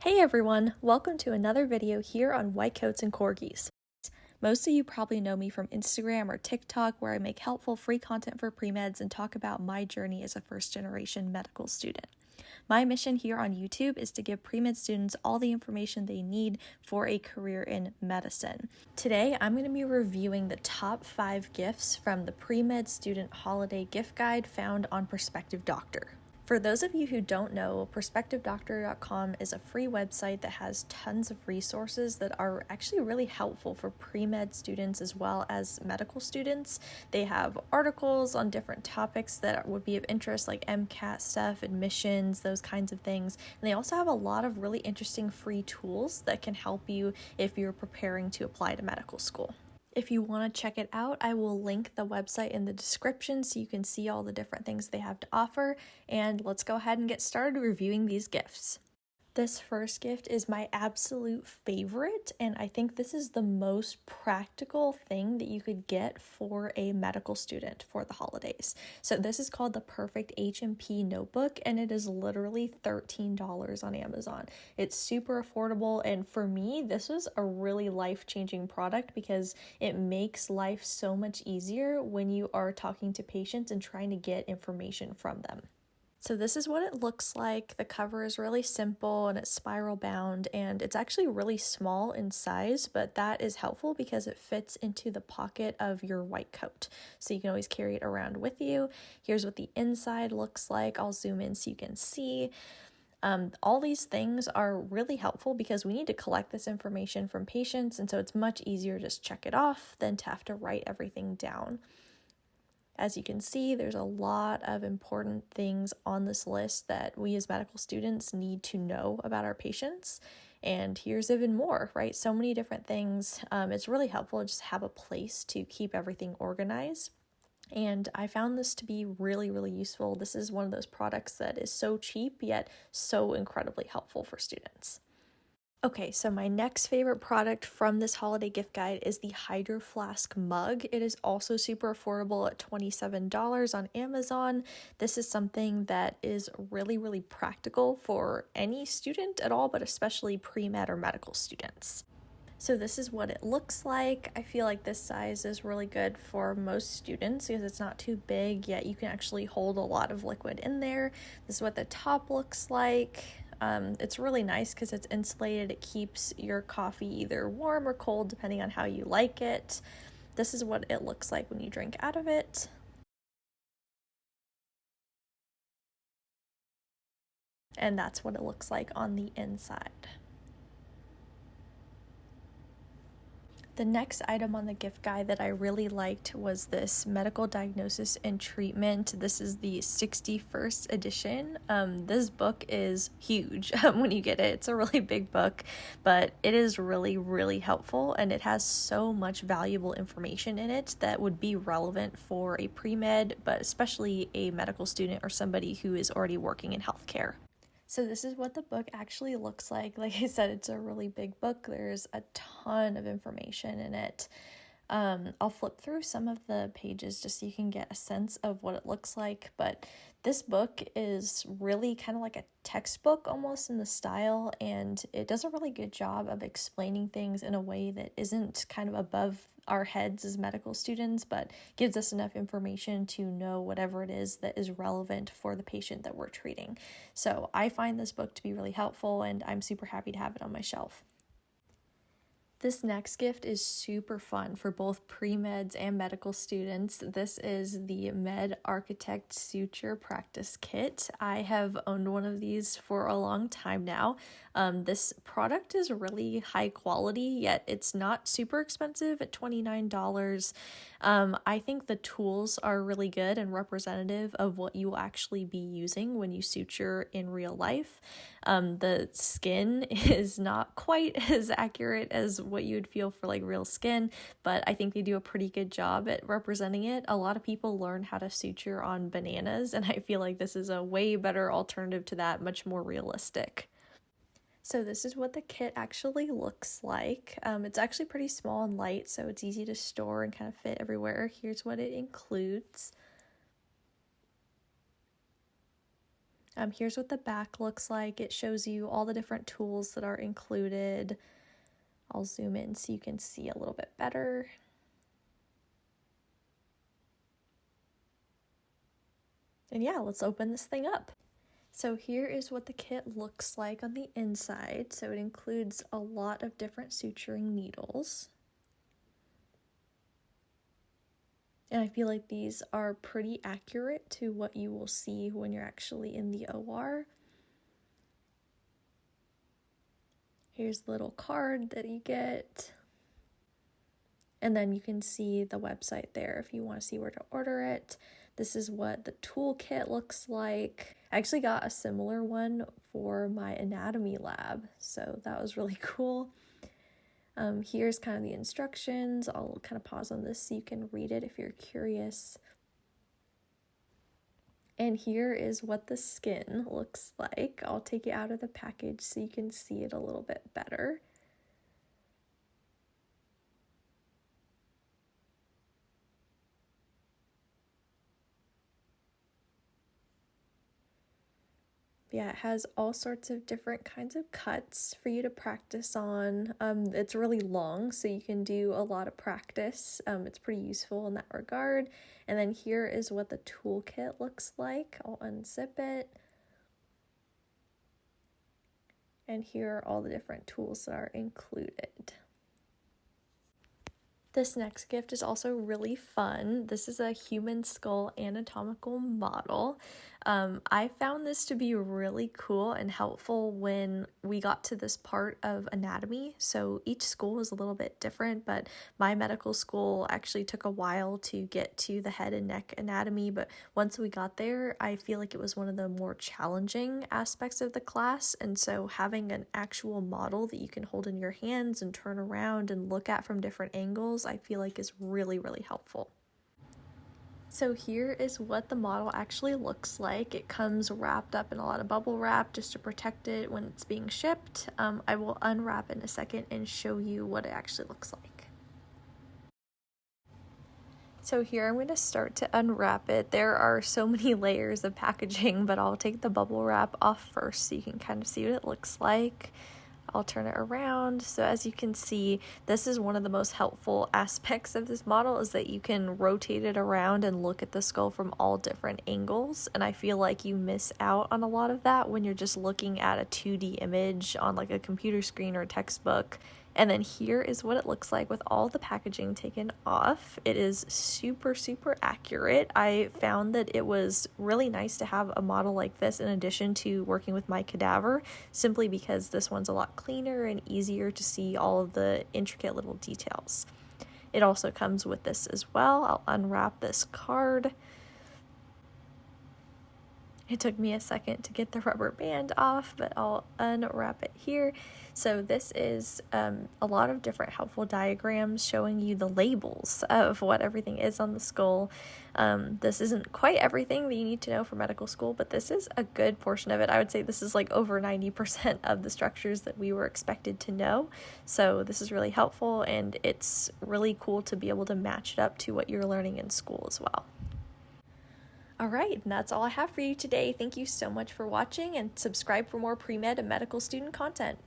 Hey everyone, welcome to another video here on White Coats and Corgis. Most of you probably know me from Instagram or TikTok, where I make helpful free content for pre-meds and talk about my journey as a first-generation medical student. My mission here on YouTube is to give pre-med students all the information they need for a career in medicine. Today, I'm going to be reviewing the top 5 gifts from the pre-med student holiday gift guide found on Prospective Doctor. For those of you who don't know, ProspectiveDoctor.com is a free website that has tons of resources that are actually really helpful for pre-med students as well as medical students. They have articles on different topics that would be of interest, like MCAT stuff, admissions, those kinds of things. And they also have a lot of really interesting free tools that can help you if you're preparing to apply to medical school. If you want to check it out, I will link the website in the description so you can see all the different things they have to offer. And let's go ahead and get started reviewing these gifts. This first gift is my absolute favorite, and I think this is the most practical thing that you could get for a medical student for the holidays. So this is called the Perfect H&P Notebook, and it is literally $13 on Amazon. It's super affordable, and for me, this was a really life-changing product because it makes life so much easier when you are talking to patients and trying to get information from them. So this is what it looks like. The cover is really simple and it's spiral bound, and it's actually really small in size, but that is helpful because it fits into the pocket of your white coat. So you can always carry it around with you. Here's what the inside looks like. I'll zoom in so you can see. All these things are really helpful because we need to collect this information from patients, and so it's much easier to just check it off than to have to write everything down. As you can see, there's a lot of important things on this list that we as medical students need to know about our patients. And here's even more, right? So many different things. It's really helpful to just have a place to keep everything organized. And I found this to be really, really useful. This is one of those products that is so cheap, yet so incredibly helpful for students. Okay, so my next favorite product from this holiday gift guide is the Hydro Flask Mug. It is also super affordable at $27 on Amazon. This is something that is really, really practical for any student at all, but especially pre-med or medical students. So this is what it looks like. I feel like this size is really good for most students because it's not too big, yet you can actually hold a lot of liquid in there. This is what the top looks like. It's really nice because it's insulated. It keeps your coffee either warm or cold depending on how you like it. This is what it looks like when you drink out of it. And that's what it looks like on the inside. The next item on the gift guide that I really liked was this medical diagnosis and treatment. This is the 61st edition. This book is huge when you get it. It's a really big book, but it is really, really helpful, and it has so much valuable information in it that would be relevant for a pre-med, but especially a medical student or somebody who is already working in healthcare. So this is what the book actually looks like. Like I said, it's a really big book. There's a ton of information in it. I'll flip through some of the pages just so you can get a sense of what it looks like. But this book is really kind of like a textbook almost in the style, and it does a really good job of explaining things in a way that isn't kind of above our heads as medical students, but gives us enough information to know whatever it is that is relevant for the patient that we're treating. So I find this book to be really helpful, and I'm super happy to have it on my shelf. This next gift is super fun for both pre-meds and medical students. This is the Medarchitect Suture Practice Kit. I have owned one of these for a long time now. This product is really high quality, yet it's not super expensive at $29. I think the tools are really good and representative of what you will actually be using when you suture in real life. The skin is not quite as accurate as what you would feel for like real skin, but I think they do a pretty good job at representing it. A lot of people learn how to suture on bananas, and I feel like this is a way better alternative to that, much more realistic. So this is what the kit actually looks like. It's actually pretty small and light, so it's easy to store and kind of fit everywhere. Here's what it includes. Here's what the back looks like. It shows you all the different tools that are included. I'll zoom in so you can see a little bit better. And yeah, let's open this thing up. So here is what the kit looks like on the inside. So it includes a lot of different suturing needles. And I feel like these are pretty accurate to what you will see when you're actually in the OR. Here's the little card that you get. And then you can see the website there if you want to see where to order it. This is what the toolkit looks like. I actually got a similar one for my anatomy lab, so that was really cool. Here's kind of the instructions. I'll kind of pause on this so you can read it if you're curious. And here is what the skin looks like. I'll take it out of the package so you can see it a little bit better. Yeah, it has all sorts of different kinds of cuts for you to practice on. It's really long, so you can do a lot of practice. It's pretty useful in that regard. And then here is what the toolkit looks like. I'll unzip it. And here are all the different tools that are included. This next gift is also really fun. This is a human skull anatomical model. I found this to be really cool and helpful when we got to this part of anatomy. So each school was a little bit different, but my medical school actually took a while to get to the head and neck anatomy. But once we got there, I feel like it was one of the more challenging aspects of the class. And so having an actual model that you can hold in your hands and turn around and look at from different angles, I feel like is really, really helpful. So here is what the model actually looks like. It comes wrapped up in a lot of bubble wrap just to protect it when it's being shipped. I will unwrap in a second and show you what it actually looks like. So here I'm going to start to unwrap it. There are so many layers of packaging, but I'll take the bubble wrap off first so you can kind of see what it looks like. I'll turn it around. So as you can see, this is one of the most helpful aspects of this model, is that you can rotate it around and look at the skull from all different angles. And I feel like you miss out on a lot of that when you're just looking at a 2D image on like a computer screen or a textbook. And then here is what it looks like with all the packaging taken off. It is super, super accurate. I found that it was really nice to have a model like this in addition to working with my cadaver, simply because this one's a lot cleaner and easier to see all of the intricate little details. It also comes with this as well. I'll unwrap this card. It took me a second to get the rubber band off, but I'll unwrap it here. So this is a lot of different helpful diagrams showing you the labels of what everything is on the skull. This isn't quite everything that you need to know for medical school, but this is a good portion of it. I would say this is like over 90% of the structures that we were expected to know. So this is really helpful, and it's really cool to be able to match it up to what you're learning in school as well. All right, and that's all I have for you today. Thank you so much for watching, and subscribe for more pre-med and medical student content.